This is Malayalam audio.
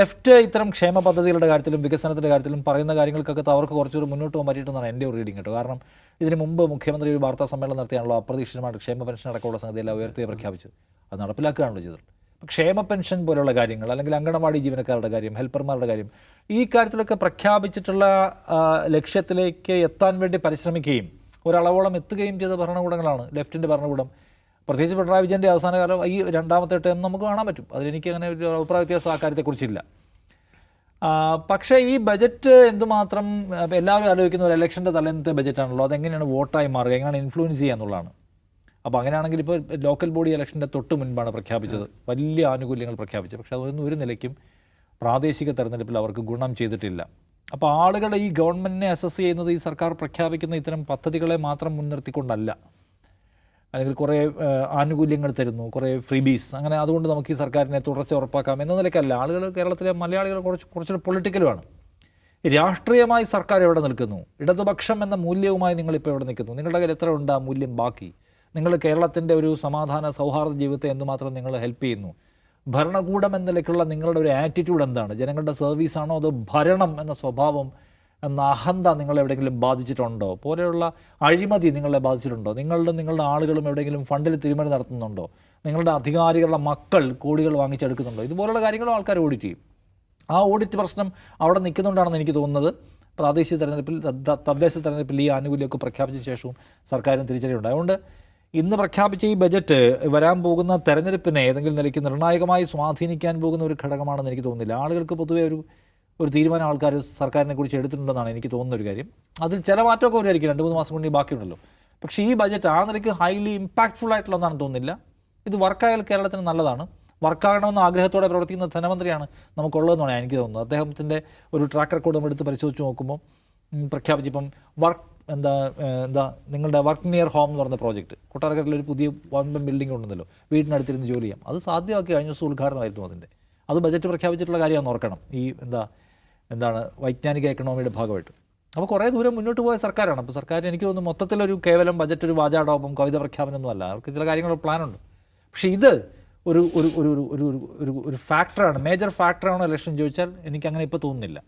ലെഫ്റ്റ് ഇത്തരം ക്ഷേമ പദ്ധതികളുടെ കാര്യത്തിലും വികസനത്തിൻ്റെ കാര്യത്തിലും പറയുന്ന കാര്യങ്ങൾക്കൊക്കെ അവർക്ക് കുറച്ചുകൂടി മുന്നോട്ട് പോകാൻ പറ്റിയിട്ടെന്നാണ് എൻ്റെ ഒരു റീഡിങ് കേട്ടോ. കാരണം ഇതിന് മുമ്പ് മുഖ്യമന്ത്രി ഒരു വാർത്താ സമ്മേളനം നടത്തിയാണല്ലോ അപ്രതീക്ഷിതമായിട്ട് ക്ഷേമ പെൻഷൻ അടക്കമുള്ള സംഗതിയെല്ലാം ഉയർത്തി പ്രഖ്യാപിച്ചത്. അത് നടപ്പിലാക്കുകയാണല്ലോ ചെയ്തത്. ക്ഷേമ പെൻഷൻ പോലുള്ള കാര്യങ്ങൾ, അല്ലെങ്കിൽ അങ്കണവാടി ജീവനക്കാരുടെ കാര്യം, ഹെൽപ്പർമാരുടെ കാര്യം, ഈ കാര്യത്തിലൊക്കെ പ്രഖ്യാപിച്ചിട്ടുള്ള ലക്ഷ്യത്തിലേക്ക് എത്താൻ വേണ്ടി പരിശ്രമിക്കുകയും ഒരളവോളം എത്തുകയും ചെയ്ത ഭരണകൂടങ്ങളാണ് ലെഫ്റ്റിൻ്റെ ഭരണകൂടം. പ്രത്യേകിച്ച് പിണറായി വിജയൻ്റെ അവസാന കാലം ഈ രണ്ടാമത്തെ ടേം നമുക്ക് കാണാൻ പറ്റും. അതിലെനിക്ക് അങ്ങനെ ഒരു അഭിപ്രായ വ്യത്യാസം ആ കാര്യത്തെക്കുറിച്ചില്ല. പക്ഷേ ഈ ബജറ്റ് എന്തുമാത്രം എല്ലാവരും ആലോചിക്കുന്ന ഒരു ഇലക്ഷൻ്റെ തലേന്നത്തെ ബജറ്റാണല്ലോ, അതെങ്ങനെയാണ് വോട്ടായി മാറുക, എങ്ങനെയാണ് ഇൻഫ്ലുവൻസ് ചെയ്യുക എന്നുള്ളതാണ്. അപ്പോൾ അങ്ങനെയാണെങ്കിൽ ഇപ്പോൾ ലോക്കൽ ബോഡി ഇലക്ഷൻ്റെ തൊട്ട് മുൻപാണ് പ്രഖ്യാപിച്ചത്, വലിയ ആനുകൂല്യങ്ങൾ പ്രഖ്യാപിച്ചത്. പക്ഷേ അതൊന്നും ഒരു നിലയ്ക്കും പ്രാദേശിക തെരഞ്ഞെടുപ്പിൽ അവർക്ക് ഗുണം ചെയ്തിട്ടില്ല. അപ്പോൾ ആളുകൾ ഈ ഗവൺമെൻറ്റിനെ അസസ് ചെയ്യുന്നത് ഈ സർക്കാർ പ്രഖ്യാപിക്കുന്ന ഇത്തരം പദ്ധതികളെ മാത്രം മുൻനിർത്തിക്കൊണ്ടല്ല, അല്ലെങ്കിൽ കുറേ ആനുകൂല്യങ്ങൾ തരുന്നു, കുറേ ഫ്രീബീസ്, അങ്ങനെ അതുകൊണ്ട് നമുക്ക് ഈ സർക്കാരിനെ തുടർച്ച ഉറപ്പാക്കാം എന്ന നിലയ്ക്കല്ല. ആളുകൾ, കേരളത്തിലെ മലയാളികൾ കുറച്ചൊരു പൊളിറ്റിക്കലുമാണ്. രാഷ്ട്രീയമായി സർക്കാർ എവിടെ നിൽക്കുന്നു, ഇടതുപക്ഷം എന്ന മൂല്യവുമായി നിങ്ങളിപ്പോൾ എവിടെ നിൽക്കുന്നു, നിങ്ങളുടെ കയ്യിൽ എത്ര ഉണ്ട് ആ മൂല്യം ബാക്കി, നിങ്ങൾ കേരളത്തിൻ്റെ ഒരു സമാധാന സൗഹാർദ്ദ ജീവിതത്തെ എന്തുമാത്രം നിങ്ങൾ ഹെൽപ്പ് ചെയ്യുന്നു, ഭരണകൂടം എന്ന നിലയ്ക്കുള്ള നിങ്ങളുടെ ഒരു ആറ്റിറ്റ്യൂഡ് എന്താണ്, ജനങ്ങളുടെ സർവീസാണോ അതോ ഭരണം എന്ന സ്വഭാവം എന്ന അഹന്ത നിങ്ങളെവിടെയെങ്കിലും ബാധിച്ചിട്ടുണ്ടോ, പോലെയുള്ള അഴിമതി നിങ്ങളെ ബാധിച്ചിട്ടുണ്ടോ, നിങ്ങളുടെ ആളുകളും എവിടെയെങ്കിലും ഫണ്ടിൽ തിരിമറി നടത്തുന്നുണ്ടോ, നിങ്ങളുടെ അധികാരികളുടെ മക്കൾ കോടികൾ വാങ്ങിച്ചെടുക്കുന്നുണ്ടോ, ഇതുപോലുള്ള കാര്യങ്ങളും ആൾക്കാർ ഓഡിറ്റ് ചെയ്യും. ആ ഓഡിറ്റ് പ്രശ്നം അവിടെ നിൽക്കുന്നുണ്ടാണെന്ന് എനിക്ക് തോന്നുന്നത്. പ്രാദേശിക തെരഞ്ഞെടുപ്പിൽ, തദ്ദേശ തെരഞ്ഞെടുപ്പിൽ ഈ ആനുകൂല്യമൊക്കെ പ്രഖ്യാപിച്ച ശേഷവും സർക്കാരിന് തിരിച്ചടിയുണ്ട്. അതുകൊണ്ട് ഇന്ന് പ്രഖ്യാപിച്ച ഈ ബജറ്റ് വരാൻ പോകുന്ന തെരഞ്ഞെടുപ്പിനെ ഏതെങ്കിലും നിലയ്ക്ക് നിർണായകമായി സ്വാധീനിക്കാൻ പോകുന്ന ഒരു ഘടകമാണെന്ന് എനിക്ക് തോന്നുന്നില്ല. ആളുകൾക്ക് പൊതുവേ ഒരു തീരുമാനം ആൾക്കാർ സർക്കാരിനെ കുറിച്ച് എടുത്തിട്ടുണ്ടെന്നാണ് എനിക്ക് തോന്നുന്ന ഒരു കാര്യം. അതിൽ ചില മാറ്റമൊക്കെ വരുമായിരിക്കും, 2-3 മാസം കൊണ്ട് ബാക്കിയുണ്ടല്ലോ. പക്ഷേ ഈ ബജറ്റ് ആ നിലയ്ക്ക് ഹൈലി ഇമ്പാക്റ്റ്ഫുൾ ആയിട്ടുള്ളതാണെന്ന് തോന്നുന്നില്ല. ഇത് വർക്കായാൽ കേരളത്തിന് നല്ലതാണ്. വർക്കാകണമെന്ന ആഗ്രഹത്തോടെ പ്രവർത്തിക്കുന്ന ധനമന്ത്രിയാണ് നമുക്കുള്ളതെന്നാണ് എനിക്ക് തോന്നുന്നത്. അദ്ദേഹത്തിൻ്റെ ഒരു ട്രാക്ക് റെക്കോർഡ് നമ്മൾ എടുത്ത് പരിശോധിച്ച് നോക്കുമ്പോൾ പ്രഖ്യാപിച്ചിപ്പം നിങ്ങളുടെ വർക്ക് നിയർ ഹോം എന്ന് പറഞ്ഞ പ്രോജക്റ്റ്, കൊട്ടാരക്കരയിലൊരു പുതിയ വമ്പൻ ബിൽഡിംഗ് ഉണ്ടെന്നല്ലോ, വീട്ടിനടുത്തിരുന്ന് ജോലി ചെയ്യാം. അത് സാധ്യമാക്കി കഴിഞ്ഞ ദിവസം ഉദ്ഘാടനമായിരുന്നു അതിൻ്റെ. അത് ബജറ്റ് പ്രഖ്യാപിച്ചിട്ടുള്ള കാര്യമാണെന്ന് ഓർക്കണം. ഈ എന്താണ് വൈജ്ഞാനിക എക്കണോമിയുടെ ഭാഗമായിട്ട്. അപ്പോൾ കുറേ ദൂരം മുന്നോട്ട് പോയ സർക്കാരാണ്. അപ്പോൾ സർക്കാരിന് എനിക്ക് തോന്നുന്നു മൊത്തത്തിലൊരു കേവലം ബജറ്റ് ഒരു വാചാടോപം കവിത പ്രഖ്യാപനമൊന്നുമല്ല, അവർക്ക് ചില കാര്യങ്ങളൊരു പ്ലാനുണ്ട്. പക്ഷേ ഇത് ഒരു ഫാക്ടറാണ്, മേജർ ഫാക്ടറാണോ ഇലക്ഷൻ ചോദിച്ചാൽ എനിക്കങ്ങനെ ഇപ്പോൾ തോന്നുന്നില്ല.